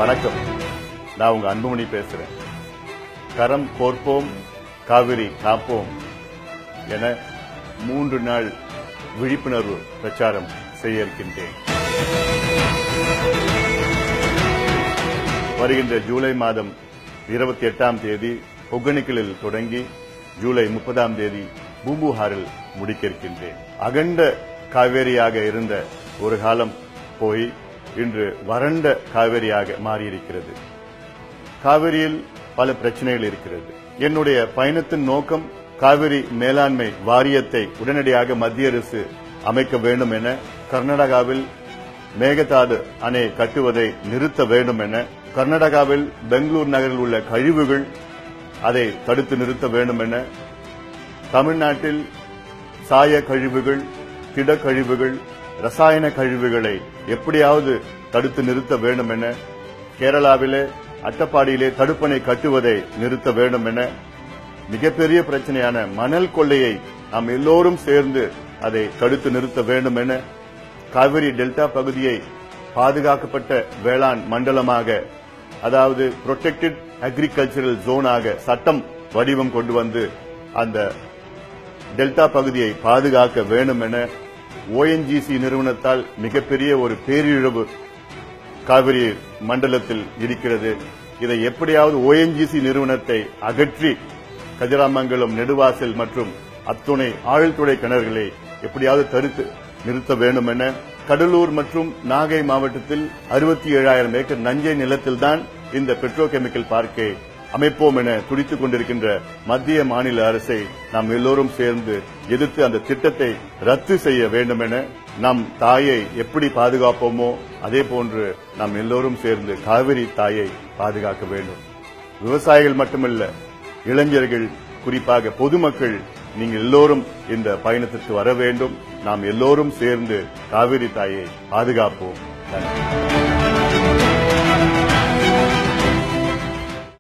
வணக்கம். நான் உங்க அன்புமணி பேசுறேன். கரம் கோர்ப்போம், காவிரி காப்போம் என 3 நாள் விழிப்புணர்வு பிரச்சாரம் செய்ய இருக்கின்றேன். வருகின்ற ஜூலை மாதம் 28ஆம் தேதி ஒகேனக்கலில் தொடங்கி ஜூலை 30ஆம் தேதி பூம்புகாரில் முடிக்க இருக்கின்றேன். அகண்ட காவேரியாக இருந்த ஒரு காலம் போய் இன்று வறண்ட காவேரியாக மாறியிருக்கிறது. காவிரியில் பல பிரச்சனைகள் இருக்கிறது. என்னுடைய பயணத்தின் நோக்கம் காவிரி மேலாண்மை வாரியத்தை உடனடியாக மத்திய அரசு அமைக்க வேண்டும் என, கர்நாடகாவில் மேகதாது அணை கட்டுவதை நிறுத்த வேண்டும் என, கர்நாடகாவில் பெங்களூர் நகரில் உள்ள கழிவுகள் அதை தடுத்து நிறுத்த வேண்டும் என, தமிழ்நாட்டில் சாய கழிவுகள், திடக்கழிவுகள், ரசாயன கழிவுகளை எப்படியாவது தடுத்து நிறுத்த வேண்டும் என, கேரளாவிலே அட்டப்பாடியிலே தடுப்பணை கட்டுவதை நிறுத்த வேண்டும் என, மிகப்பெரிய பிரச்சனையான மணல் கொள்ளையை நாம் எல்லோரும் சேர்ந்து அதை தடுத்து நிறுத்த வேண்டும் என, காவிரி டெல்டா பகுதியை பாதுகாக்கப்பட்ட வேளாண் மண்டலமாக, அதாவது புரொடெக்டட் அக்ரிகல்ச்சரல் ஜோனாக சட்டம் வடிவம் கொண்டு வந்து அந்த டெல்டா பகுதியை பாதுகாக்க வேண்டும் என, ONGC நிறுவனத்தால் மிகப்பெரிய ஒரு பேரிழவு காவிரி மண்டலத்தில் இருக்கிறது. இதை எப்படியாவது ONGC நிறுவனத்தை அகற்றி கதிராமங்கலம், நெடுவாசல் மற்றும் அத்துணை ஆழ்துளை கிணறுகளை எப்படியாவது தடுத்து நிறுத்த வேண்டும் என, கடலூர் மற்றும் நாகை மாவட்டத்தில் 67,000 ஏக்கர் நஞ்சை நிலத்தில்தான் இந்த பெட்ரோகெமிக்கல் பார்க்கை அமைப்போம் என துடித்துக் கொண்டிருக்கின்ற மத்திய மாநில அரசை நாம் எல்லோரும் சேர்ந்து எதிர்த்து அந்த திட்டத்தை ரத்து செய்ய வேண்டும் என, நம் தாயை எப்படி பாதுகாப்போமோ அதே போன்று நாம் எல்லோரும் சேர்ந்து காவிரி தாயை பாதுகாக்க வேண்டும். விவசாயிகள் மட்டுமல்ல, இளைஞர்கள், குறிப்பாக பொதுமக்கள், நீங்கள் எல்லோரும் இந்த பயணத்திற்கு வர வேண்டும். நாம் எல்லோரும் சேர்ந்து காவிரி தாயை பாதுகாப்போம். நன்றி.